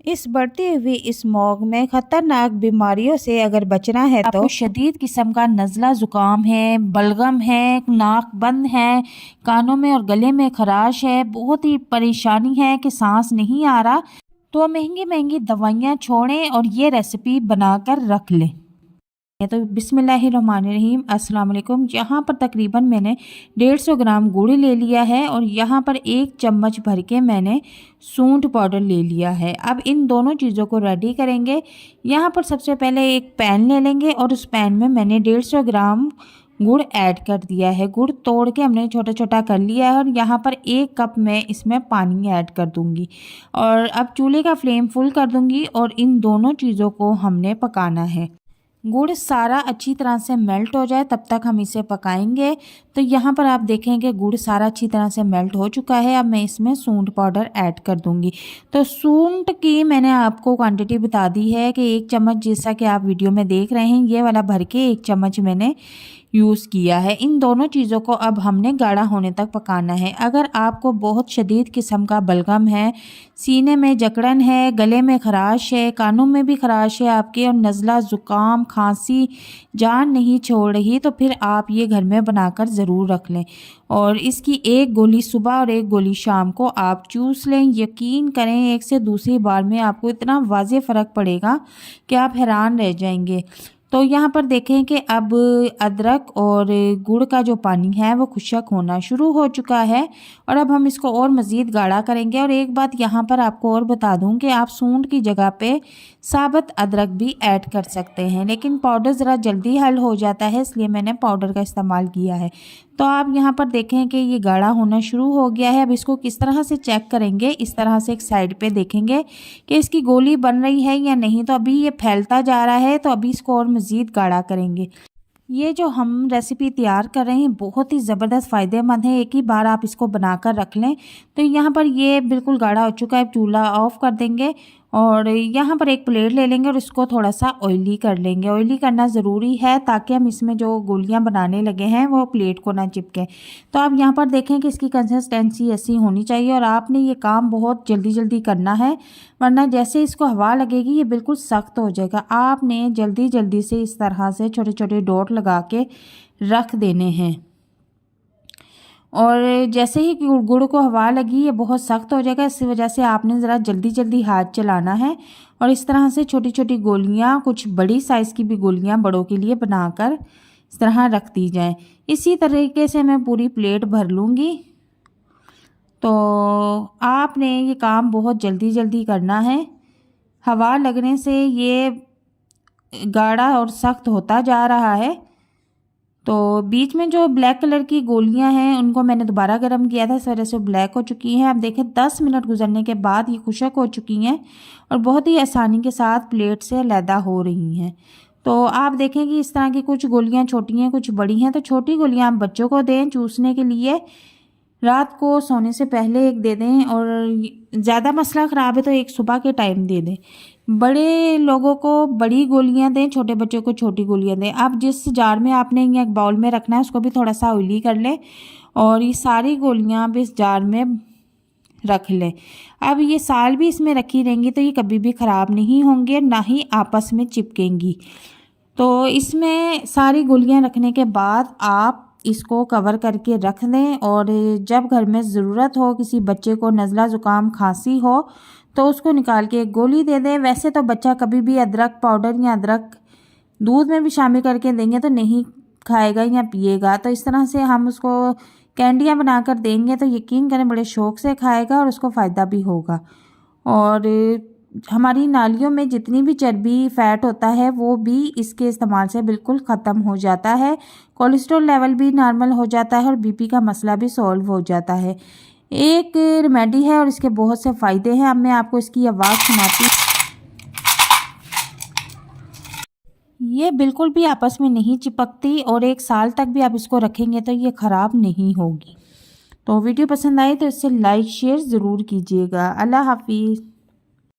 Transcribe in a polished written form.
इस बढ़ती हुई स्मॉग में खतरनाक बीमारियों से अगर बचना है तो शदीद किस्म का नज़ला ज़ुकाम है, बलगम है, नाक बंद है, कानों में और गले में खराश है, बहुत ही परेशानी है कि सांस नहीं आ रहा, तो महंगी महंगी दवाइयाँ छोड़ें और ये रेसिपी बनाकर रख लें। तो बिस्मिल्लाहिर्रहमानिर्रहीम, अस्सलाम वालेकुम। यहाँ पर तकरीबन मैंने 150 ग्राम गुड़ ले लिया है और यहाँ पर 1 चम्मच भर के मैंने सूंठ पाउडर ले लिया है। अब इन दोनों चीज़ों को रेडी करेंगे। यहाँ पर सबसे पहले एक पैन ले लेंगे और उस पैन में मैंने 150 ग्राम गुड़ ऐड कर दिया है। गुड़ तोड़ के हमने छोटा छोटा कर लिया है और यहाँ पर 1 कप मैं इसमें पानी ऐड कर दूँगी और अब चूल्हे का फ्लेम फुल कर दूँगी और इन दोनों चीज़ों को हमने पकाना है। गुड़ सारा अच्छी तरह से मेल्ट हो जाए तब तक हम इसे पकाएंगे। तो यहाँ पर आप देखेंगे गुड़ सारा अच्छी तरह से मेल्ट हो चुका है। अब मैं इसमें सूंठ पाउडर ऐड कर दूँगी। तो सूंठ की मैंने आपको क्वांटिटी बता दी है कि 1 चम्मच, जैसा कि आप वीडियो में देख रहे हैं, ये वाला भर के 1 चम्मच मैंने यूज़ किया है। इन दोनों चीज़ों को अब हमने गाढ़ा होने तक पकाना है। अगर आपको बहुत शदीद किस्म का बलगम है, सीने में जकड़न है, गले में खराश है, कानों में भी खराश है आपके और नज़ला, ज़ुकाम, खांसी जान नहीं छोड़ रही, तो फिर आप ये घर में बनाकर ज़रूर रख लें और इसकी 1 गोली सुबह और 1 गोली शाम को आप चूस लें। यकीन करें, एक से दूसरी बार में आपको इतना वाज़े फ़र्क पड़ेगा कि आप हैरान रह जाएंगे। तो यहाँ पर देखें कि अब अदरक और गुड़ का जो पानी है वो खुशक होना शुरू हो चुका है और अब हम इसको और मज़ीद गाढ़ा करेंगे। और एक बात यहाँ पर आपको और बता दूँ कि आप सूंठ की जगह पे साबुत अदरक भी ऐड कर सकते हैं, लेकिन पाउडर ज़रा जल्दी हल हो जाता है, इसलिए मैंने पाउडर का इस्तेमाल किया है। तो आप यहाँ पर देखें कि ये गाढ़ा होना शुरू हो गया है। अब इसको किस तरह से चेक करेंगे, इस तरह से एक साइड पे देखेंगे कि इसकी गोली बन रही है या नहीं। तो अभी ये फैलता जा रहा है, तो अभी इसको और मज़ीद गाढ़ा करेंगे। ये जो हम रेसिपी तैयार कर रहे हैं बहुत ही ज़बरदस्त फ़ायदेमंद है, एक ही बार आप इसको बनाकर रख लें। तो यहाँ पर ये बिल्कुल गाढ़ा हो चुका है, चूल्हा ऑफ कर देंगे और यहाँ पर एक प्लेट ले लेंगे और इसको थोड़ा सा ऑयली कर लेंगे। ऑयली करना ज़रूरी है ताकि हम इसमें जो गोलियाँ बनाने लगे हैं वो प्लेट को ना चिपके। तो आप यहाँ पर देखें कि इसकी कंसिस्टेंसी ऐसी होनी चाहिए और आपने ये काम बहुत जल्दी जल्दी करना है, वरना जैसे इसको हवा लगेगी ये बिल्कुल सख्त हो जाएगा। आपने जल्दी जल्दी से इस तरह से छोटे छोटे डॉट लगा के रख देने हैं और जैसे ही गुड़ को हवा लगी ये बहुत सख्त हो जाएगा। इस वजह से आपने ज़रा जल्दी जल्दी हाथ चलाना है और इस तरह से छोटी छोटी गोलियां, कुछ बड़ी साइज़ की भी गोलियां बड़ों के लिए बनाकर इस तरह रख दी जाएं। इसी तरीके से मैं पूरी प्लेट भर लूँगी। तो आपने ये काम बहुत जल्दी जल्दी करना है, हवा लगने से ये गाढ़ा और सख्त होता जा रहा है। तो बीच में जो ब्लैक कलर की गोलियां हैं उनको मैंने दोबारा गर्म किया था, इस वजह से ब्लैक हो चुकी हैं। आप देखें 10 मिनट गुजरने के बाद ये खुशक हो चुकी हैं और बहुत ही आसानी के साथ प्लेट से अलहदा हो रही हैं। तो आप देखें कि इस तरह की कुछ गोलियां छोटी हैं, कुछ बड़ी हैं। तो छोटी गोलियां आप बच्चों को दें चूसने के लिए, रात को सोने से पहले एक दे दें और ज़्यादा मसला ख़राब है तो एक सुबह के टाइम दे दें। बड़े लोगों को बड़ी गोलियां दें, छोटे बच्चों को छोटी गोलियां दें। अब जिस जार में आपने या एक बाउल में रखना है उसको भी थोड़ा सा ऑयली कर लें और ये सारी गोलियां अब इस जार में रख लें। अब ये साल भी इसमें रखी रहेंगी तो ये कभी भी ख़राब नहीं होंगे, ना ही आपस में चिपकेंगी। तो इसमें सारी गोलियां रखने के बाद आप इसको कवर करके रख दें और जब घर में ज़रूरत हो, किसी बच्चे को नज़ला, ज़ुकाम, खांसी हो तो उसको निकाल के एक गोली दे दें। वैसे तो बच्चा कभी भी अदरक पाउडर या अदरक दूध में भी शामिल करके देंगे तो नहीं खाएगा या पिएगा। तो इस तरह से हम उसको कैंडियाँ बनाकर देंगे तो यकीन करें बड़े शौक़ से खाएगा और उसको फ़ायदा भी होगा। और हमारी नालियों में जितनी भी चर्बी, फ़ैट होता है वो भी इसके इस्तेमाल से बिल्कुल ख़त्म हो जाता है। कोलेस्ट्रॉल लेवल भी नॉर्मल हो जाता है और बीपी का मसला भी सॉल्व हो जाता है। एक रेमेडी है और इसके बहुत से फ़ायदे हैं। अब मैं आपको इसकी आवाज़ सुनाती। ये बिल्कुल भी आपस में नहीं चिपकती और 1 साल तक भी आप इसको रखेंगे तो ये ख़राब नहीं होगी। तो वीडियो पसंद आए तो इसे लाइक शेयर ज़रूर कीजिएगा। अल्लाह हाफिज़।